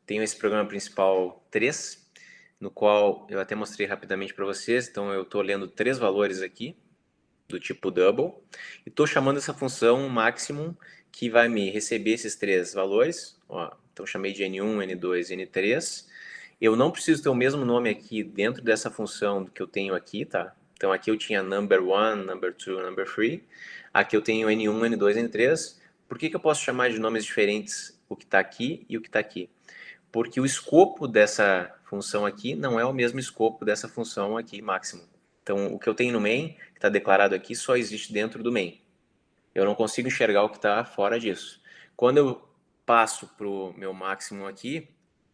tenho esse programa principal 3, no qual eu até mostrei rapidamente para vocês. Então, eu estou lendo 3 valores aqui, do tipo double, e estou chamando essa função maximum, que vai me receber esses 3 valores. Ó, então, chamei de N1, N2, N3. Eu não preciso ter o mesmo nome aqui dentro dessa função que eu tenho aqui, tá? Então, aqui eu tinha number 1, number 2, number 3. Aqui eu tenho N1, N2, N3. Por que eu posso chamar de nomes diferentes o que está aqui e o que está aqui? Porque o escopo dessa função aqui não é o mesmo escopo dessa função aqui, máximo. Então, o que eu tenho no main, que está declarado aqui, só existe dentro do main. Eu não consigo enxergar o que está fora disso. Quando eu passo para o meu máximo aqui,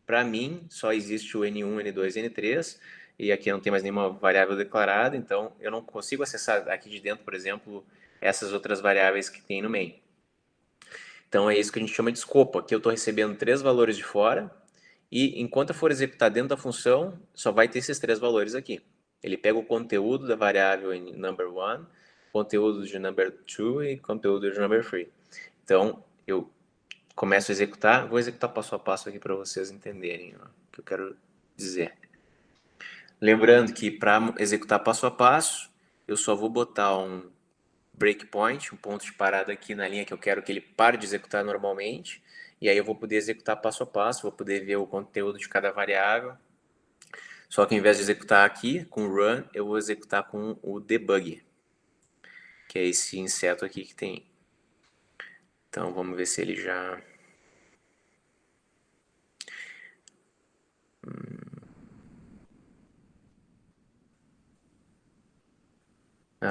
para mim, só existe o N1, N2, N3, e aqui não tem mais nenhuma variável declarada, então eu não consigo acessar aqui de dentro, por exemplo, essas outras variáveis que tem no main. Então, é isso que a gente chama de escopo. Aqui eu estou recebendo 3 valores de fora, e enquanto eu for executar dentro da função, só vai ter esses 3 valores aqui. Ele pega o conteúdo da variável em number 1, conteúdo de number 2 e conteúdo de number 3. Então, eu começo a executar, vou executar passo a passo aqui para vocês entenderem o que eu quero dizer. Lembrando que para executar passo a passo, eu só vou botar um breakpoint, um ponto de parada aqui na linha que eu quero que ele pare de executar normalmente, e aí eu vou poder executar passo a passo, vou poder ver o conteúdo de cada variável. Só que ao invés de executar aqui com run, eu vou executar com o debug, que é esse inseto aqui que tem. Então vamos ver se ele já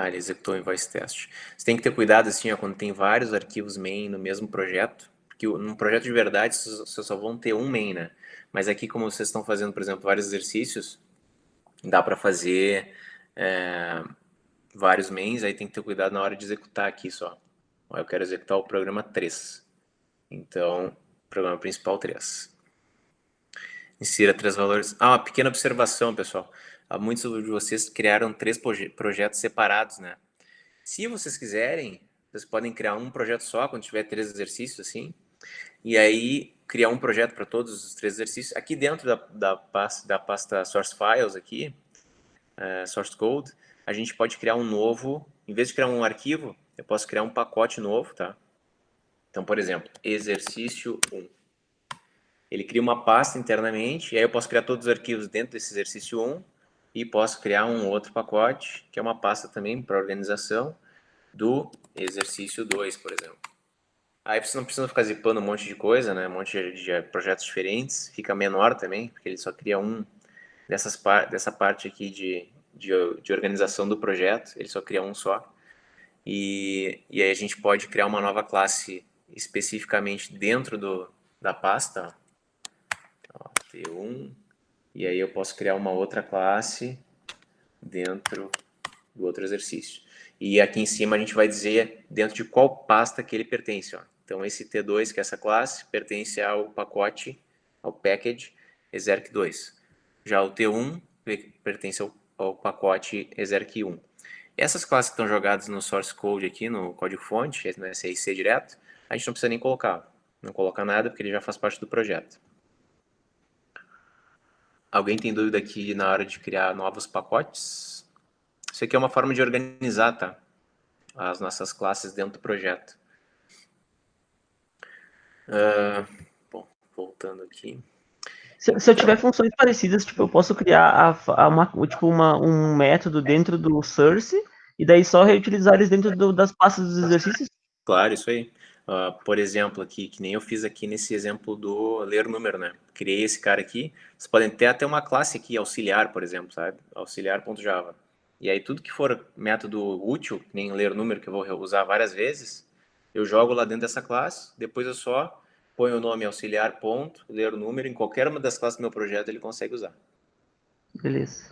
Ele executou o invoice test. Você tem que ter cuidado, assim, ó, quando tem vários arquivos main no mesmo projeto, porque num projeto de verdade, vocês só vão ter um main, né? Mas aqui, como vocês estão fazendo, por exemplo, vários exercícios, dá para fazer vários mains, aí tem que ter cuidado na hora de executar aqui só. Ó, eu quero executar o programa 3. Então, programa principal 3. Insira 3 valores. Uma pequena observação, pessoal. Muitos de vocês criaram 3 projetos separados, né? Se vocês quiserem, vocês podem criar um projeto só, quando tiver 3 exercícios, assim, e aí criar um projeto para todos os 3 exercícios. Aqui dentro da pasta Source Files, aqui, Source Code, a gente pode criar um novo, em vez de criar um arquivo, eu posso criar um pacote novo, tá? Então, por exemplo, exercício 1. Ele cria uma pasta internamente, e aí eu posso criar todos os arquivos dentro desse exercício 1, e posso criar um outro pacote, que é uma pasta também para organização, do exercício 2, por exemplo. Aí você não precisa ficar zipando um monte de coisa, né? Um monte de projetos diferentes, fica menor também, porque ele só cria um dessa parte aqui de organização do projeto, ele só cria um só. E aí a gente pode criar uma nova classe especificamente dentro da pasta, ó, T1, e aí eu posso criar uma outra classe dentro do outro exercício. E aqui em cima a gente vai dizer dentro de qual pasta que ele pertence. Ó. Então esse T2, que é essa classe, pertence ao pacote, ao package exerc2. Já o T1 pertence ao pacote exerc1. Essas classes que estão jogadas no source code aqui, no código-fonte, no SRC direto, a gente não precisa nem colocar. Não coloca nada, porque ele já faz parte do projeto. Alguém tem dúvida aqui na hora de criar novos pacotes? Isso aqui é uma forma de organizar, tá? As nossas classes dentro do projeto. Bom, voltando aqui. Se eu tiver funções parecidas, tipo, eu posso criar um método dentro do source e daí só reutilizar eles dentro das pastas dos exercícios? Claro, isso aí. Por exemplo, aqui, que nem eu fiz aqui nesse exemplo do ler número, né? Criei esse cara aqui. Vocês podem ter até uma classe aqui, auxiliar, por exemplo, sabe? Auxiliar.java. E aí tudo que for método útil, que nem ler número, que eu vou usar várias vezes, eu jogo lá dentro dessa classe, depois eu só ponho o nome auxiliar ponto, ler número, em qualquer uma das classes do meu projeto ele consegue usar. Beleza.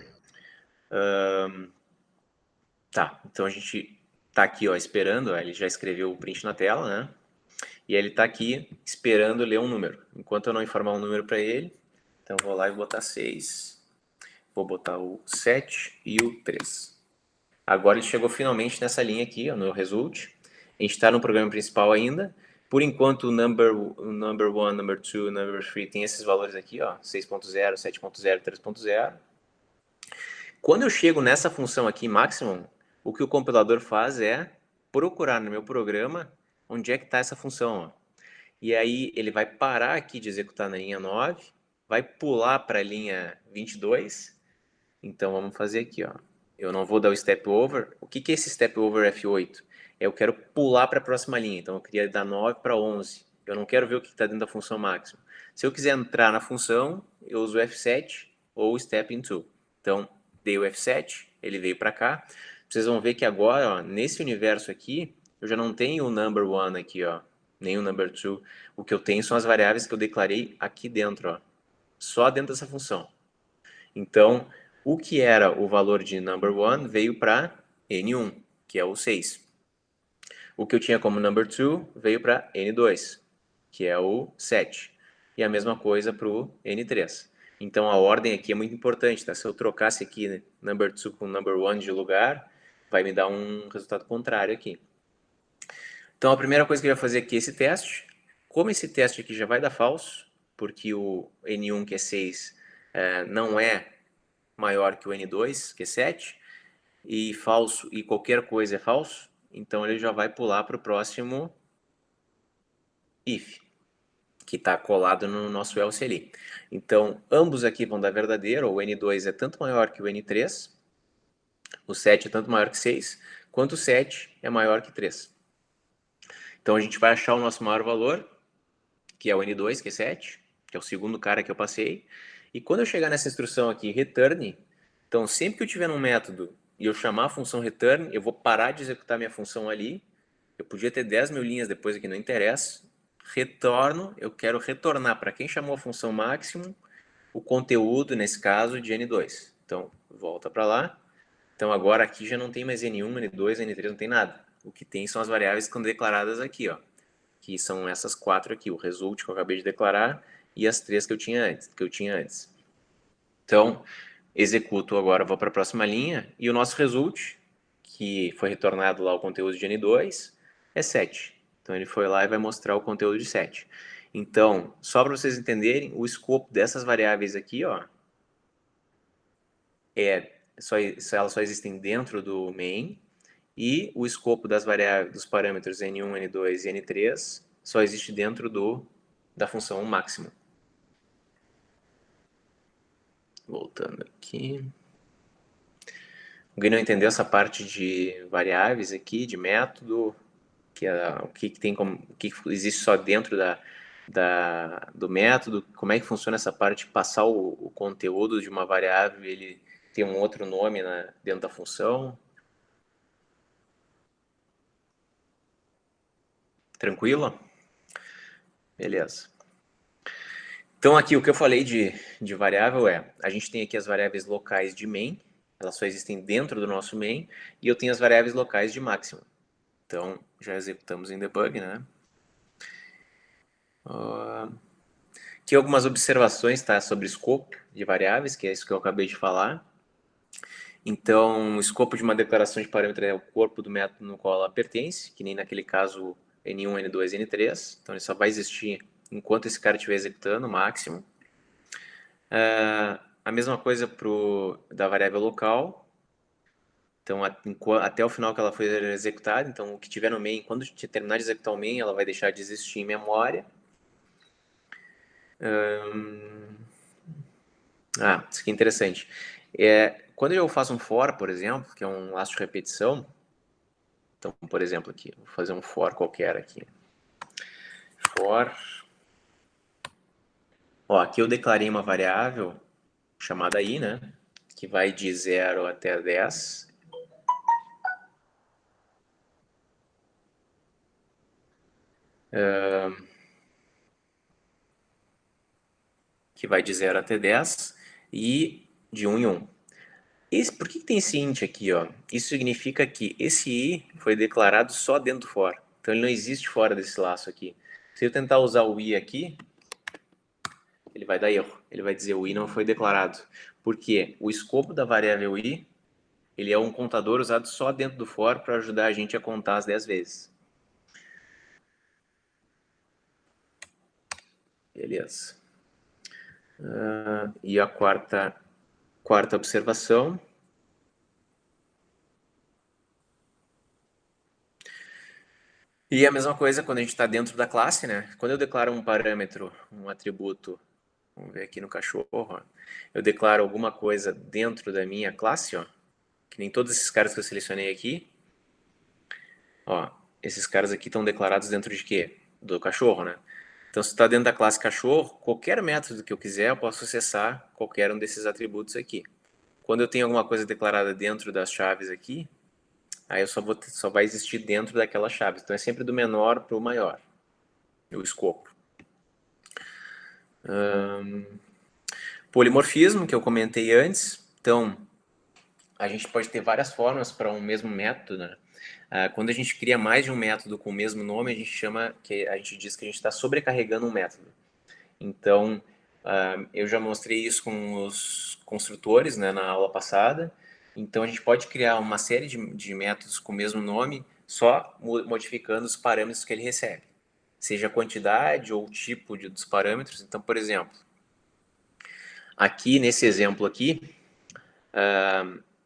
Tá, então a gente tá aqui, ó, esperando, ó, ele já escreveu o print na tela, né? E ele tá aqui esperando ler um número. Enquanto eu não informar um número para ele, então eu vou lá e vou botar 6. Vou botar o 7 e o 3. Agora ele chegou finalmente nessa linha aqui, ó, no result. A gente está no programa principal ainda. Por enquanto, o number 1, number 2, number 3 tem esses valores aqui, ó, 6.0, 7.0, 3.0. Quando eu chego nessa função aqui, maximum, o que o compilador faz é procurar no meu programa onde é que está essa função. Ó. E aí ele vai parar aqui de executar na linha 9, vai pular para a linha 22. Então vamos fazer aqui. Ó. Eu não vou dar o step over. O que é esse step over F8? Eu quero pular para a próxima linha. Então eu queria dar 9 para 11. Eu não quero ver o que está dentro da função máxima. Se eu quiser entrar na função, eu uso o F7 ou o step into. Então dei o F7, ele veio para cá. Vocês vão ver que agora, ó, nesse universo aqui, eu já não tenho o number 1 aqui, ó, nem o number 2. O que eu tenho são as variáveis que eu declarei aqui dentro, ó, só dentro dessa função. Então, o que era o valor de number 1 veio para N1, que é o 6. O que eu tinha como number 2 veio para N2, que é o 7. E a mesma coisa para o N3. Então a ordem aqui é muito importante, tá? Se eu trocasse aqui, né, number 2 com number 1 de lugar, vai me dar um resultado contrário aqui. Então a primeira coisa que eu vou fazer aqui é esse teste. Como esse teste aqui já vai dar falso, porque o N1, que é 6, não é maior que o N2, que é 7, e falso, e qualquer coisa é falso, então ele já vai pular para o próximo if, que está colado no nosso else ali. Então, ambos aqui vão dar verdadeiro, o N2 é tanto maior que o N3, o 7 é tanto maior que 6, quanto o 7 é maior que 3. Então, a gente vai achar o nosso maior valor, que é o N2, que é 7, que é o segundo cara que eu passei, e quando eu chegar nessa instrução aqui, return, então sempre que eu tiver num método e eu chamar a função return, eu vou parar de executar minha função ali. Eu podia ter 10 mil linhas depois, aqui não interessa. Retorno, eu quero retornar para quem chamou a função máximo o conteúdo, nesse caso, de N2. Então, volta para lá. Então, agora aqui já não tem mais N1, N2, N3, não tem nada. O que tem são as variáveis que estão declaradas aqui, ó, que são essas 4 aqui, o result que eu acabei de declarar e as 3 que eu tinha antes. Então, executo agora, vou para a próxima linha e o nosso result, que foi retornado lá o conteúdo de N2, é 7. Então, ele foi lá e vai mostrar o conteúdo de 7. Então, só para vocês entenderem, o escopo dessas variáveis aqui, ó, elas só existem dentro do main, e o escopo das variáveis, dos parâmetros N1, N2 e N3 só existe dentro da função máximo. Voltando aqui. Alguém não entendeu essa parte de variáveis aqui, de método? O que existe só dentro do método? Como é que funciona essa parte de passar o conteúdo de uma variável e ele ter um outro nome dentro da função? Tranquilo? Beleza. Então, aqui o que eu falei de variável a gente tem aqui as variáveis locais de main, elas só existem dentro do nosso main, e eu tenho as variáveis locais de máxima. Então, já executamos em debug, né? Aqui algumas observações, tá, sobre escopo de variáveis, que é isso que eu acabei de falar. Então, o escopo de uma declaração de parâmetro é o corpo do método no qual ela pertence, que nem naquele caso N1, N2 e N3. Então, ele só vai existir enquanto esse cara estiver executando o máximo. A mesma coisa da variável local. Então, até o final que ela foi executada, então o que tiver no main, quando terminar de executar o main, ela vai deixar de existir em memória. Isso aqui é interessante. Quando eu faço um for, por exemplo, que é um laço de repetição, então, por exemplo, aqui, vou fazer um for qualquer aqui. For. Ó, aqui eu declarei uma variável chamada i, né? Que vai de 0 até 10. Que vai de 0 até 10 e de 1 em 1. Por que tem esse int aqui, ó? Isso significa que esse i foi declarado só dentro do for. Então ele não existe fora desse laço aqui. Se eu tentar usar o i aqui, ele vai dar erro. Ele vai dizer o i não foi declarado. Porque o escopo da variável i, ele é um contador usado só dentro do for para ajudar a gente a contar as 10 vezes. Beleza. E a quarta observação. E a mesma coisa quando a gente está dentro da classe, né? Quando eu declaro um parâmetro, um atributo, vamos ver aqui no cachorro, ó, eu declaro alguma coisa dentro da minha classe, ó, que nem todos esses caras que eu selecionei aqui. Ó, esses caras aqui estão declarados dentro de quê? Do cachorro, né? Então, se está dentro da classe cachorro, qualquer método que eu quiser, eu posso acessar qualquer um desses atributos aqui. Quando eu tenho alguma coisa declarada dentro das chaves aqui, aí só vai existir dentro daquela chave. Então, é sempre do menor para o maior, o escopo. Polimorfismo, que eu comentei antes. Então, a gente pode ter várias formas para um mesmo método, né? Quando a gente cria mais de um método com o mesmo nome, a gente diz que a gente está sobrecarregando um método. Então, eu já mostrei isso com os construtores, né, na aula passada. Então, a gente pode criar uma série de métodos com o mesmo nome, só modificando os parâmetros que ele recebe. Seja a quantidade ou o tipo dos parâmetros. Então, por exemplo, aqui nesse exemplo aqui,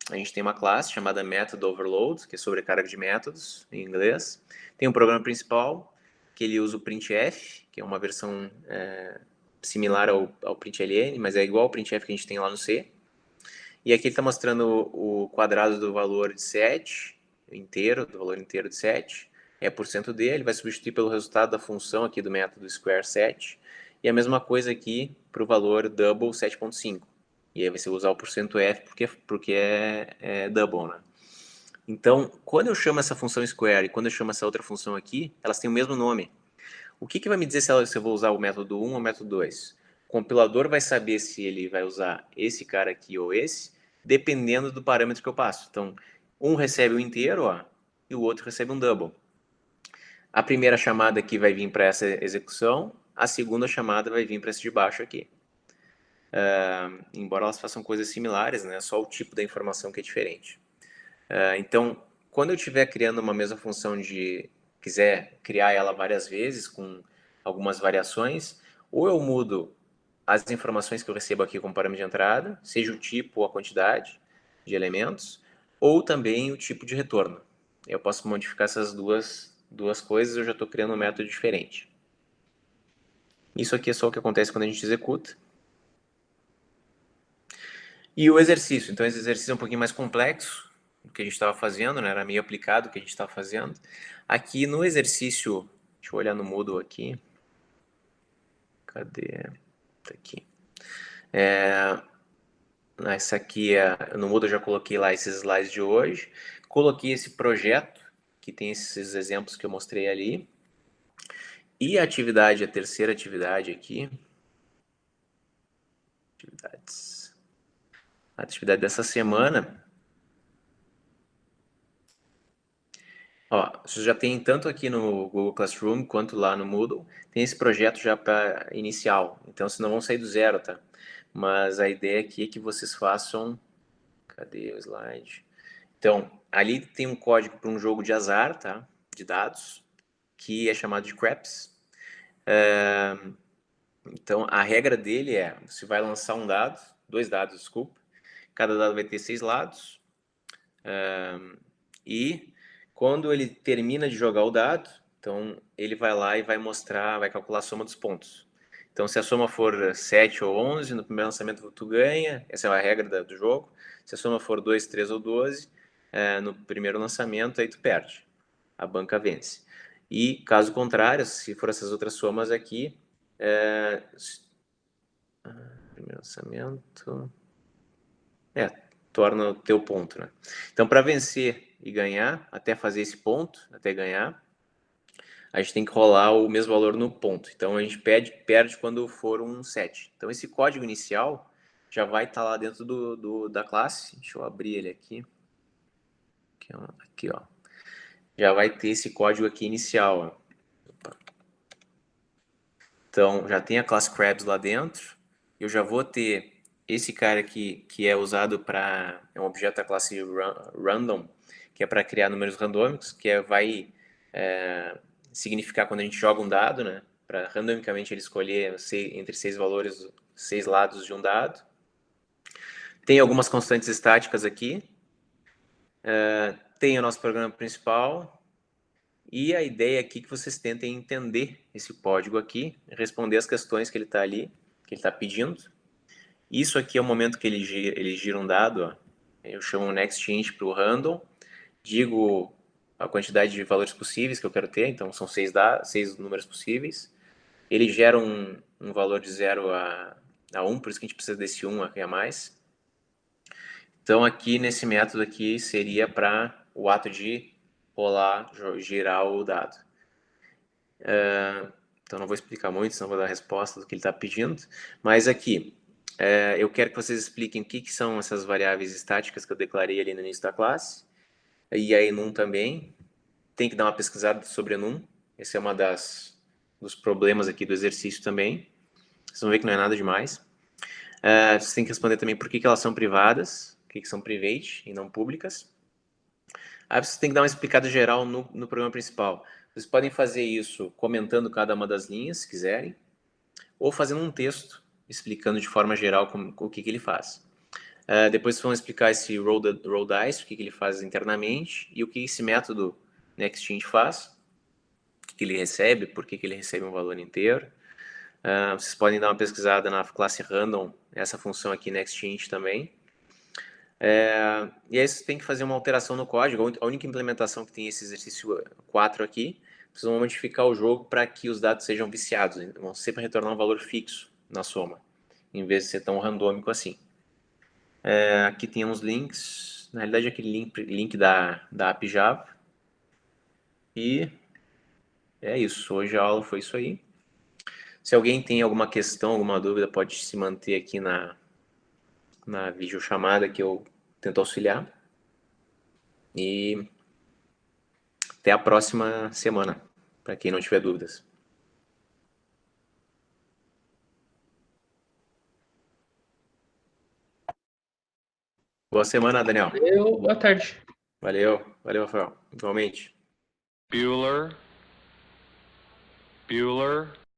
a gente tem uma classe chamada Method Overload, que é sobrecarga de métodos, em inglês. Tem um programa principal, que ele usa o printf, que é uma versão similar ao println, mas é igual ao printf que a gente tem lá no C. E aqui ele está mostrando o quadrado do valor de 7, do valor inteiro de 7, é % dele, ele vai substituir pelo resultado da função aqui do método square 7, e a mesma coisa aqui para o valor double 7.5. E aí você usar o %f porque é double, né? Então, quando eu chamo essa função square e quando eu chamo essa outra função aqui, elas têm o mesmo nome. O que vai me dizer se eu vou usar o método 1 ou o método 2? O compilador vai saber se ele vai usar esse cara aqui ou esse, dependendo do parâmetro que eu passo. Então, um recebe o inteiro, ó, e o outro recebe um double. A primeira chamada aqui vai vir para essa execução, a segunda chamada vai vir para esse de baixo aqui. Embora elas façam coisas similares, né? Só o tipo da informação que é diferente. Então, quando eu estiver criando uma mesma função quiser criar ela várias vezes com algumas variações, ou eu mudo as informações que eu recebo aqui como parâmetro de entrada, seja o tipo ou a quantidade de elementos, ou também o tipo de retorno. Eu posso modificar essas duas coisas, eu já estou criando um método diferente. Isso aqui é só o que acontece quando a gente executa. E o exercício, então esse exercício é um pouquinho mais complexo do que a gente estava fazendo, né? Era meio aplicado o que a gente estava fazendo. Aqui no exercício, deixa eu olhar no Moodle aqui. Cadê? Tá aqui. Essa aqui no Moodle eu já coloquei lá esses slides de hoje. Coloquei esse projeto, que tem esses exemplos que eu mostrei ali. E a terceira atividade aqui. A atividade dessa semana. Ó, você já tem tanto aqui no Google Classroom quanto lá no Moodle, tem esse projeto já para inicial. Então, vocês não vão sair do zero, tá? Mas a ideia aqui é que vocês façam... Cadê o slide? Então, ali tem um código para um jogo de azar, tá? De dados, que é chamado de Craps. Então, a regra dele é, você vai lançar um dado, 2 dados, desculpa. Cada dado vai ter 6 lados. E quando ele termina de jogar o dado, então ele vai lá e vai mostrar, vai calcular a soma dos pontos. Então, se a soma for 7 ou 11, no primeiro lançamento tu ganha, essa é a regra do jogo. Se a soma for 2, 3 ou 12, no primeiro lançamento, aí tu perde. A banca vence. E, caso contrário, se for essas outras somas aqui, primeiro lançamento... torna o teu ponto, né? Então, para vencer e ganhar, até fazer esse ponto, até ganhar, a gente tem que rolar o mesmo valor no ponto. Então, a gente perde quando for um 7. Então, esse código inicial já vai estar lá dentro da classe. Deixa eu abrir ele aqui. Aqui, ó. Já vai ter esse código aqui inicial, ó. Então, já tem a classe Crabs lá dentro. Eu já vou ter esse cara aqui, que é usado para... É um objeto da classe Random, que é para criar números randômicos, que vai significar quando a gente joga um dado, né? Para randomicamente ele escolher entre 6 valores, 6 lados de um dado. Tem algumas constantes estáticas aqui. Tem o nosso programa principal. E a ideia aqui é que vocês tentem entender esse código aqui, responder as questões que ele está ali, que ele está pedindo. Isso aqui é o momento que ele gira um dado, ó. Eu chamo o nextInt para o random, digo a quantidade de valores possíveis que eu quero ter, então são 6 números possíveis. Ele gera um valor de 0 a 1, por isso que a gente precisa desse 1 aqui a mais. Então aqui nesse método aqui seria para o ato de rolar, girar o dado. Então não vou explicar muito, senão vou dar a resposta do que ele está pedindo. Mas aqui, eu quero que vocês expliquem o que são essas variáveis estáticas que eu declarei ali no início da classe. E aí num também. Tem que dar uma pesquisada sobre num. Esse é uma dos problemas aqui do exercício também. Vocês vão ver que não é nada demais. Vocês têm que responder também por que elas são privadas, o que são private e não públicas. Aí vocês têm que dar uma explicada geral no programa principal. Vocês podem fazer isso comentando cada uma das linhas, se quiserem, ou fazendo um texto explicando de forma geral o que ele faz. Depois vocês vão explicar esse roll dice, o que ele faz internamente, e o que esse método nextInt faz, o que ele recebe, por que ele recebe um valor inteiro. Vocês podem dar uma pesquisada na classe random, essa função aqui nextInt também. E aí vocês têm que fazer uma alteração no código. A única implementação que tem esse exercício 4 aqui, vocês vão modificar o jogo para que os dados sejam viciados. Vão sempre retornar um valor fixo na soma, em vez de ser tão randômico assim. Aqui tem uns links, na realidade aquele link da app Java. E é isso, hoje a aula foi isso aí. Se alguém tem alguma questão, alguma dúvida, pode se manter aqui na videochamada que eu tento auxiliar. E até a próxima semana, para quem não tiver dúvidas. Boa semana, Daniel. Valeu, boa tarde. Valeu, Rafael. Igualmente. Bueller.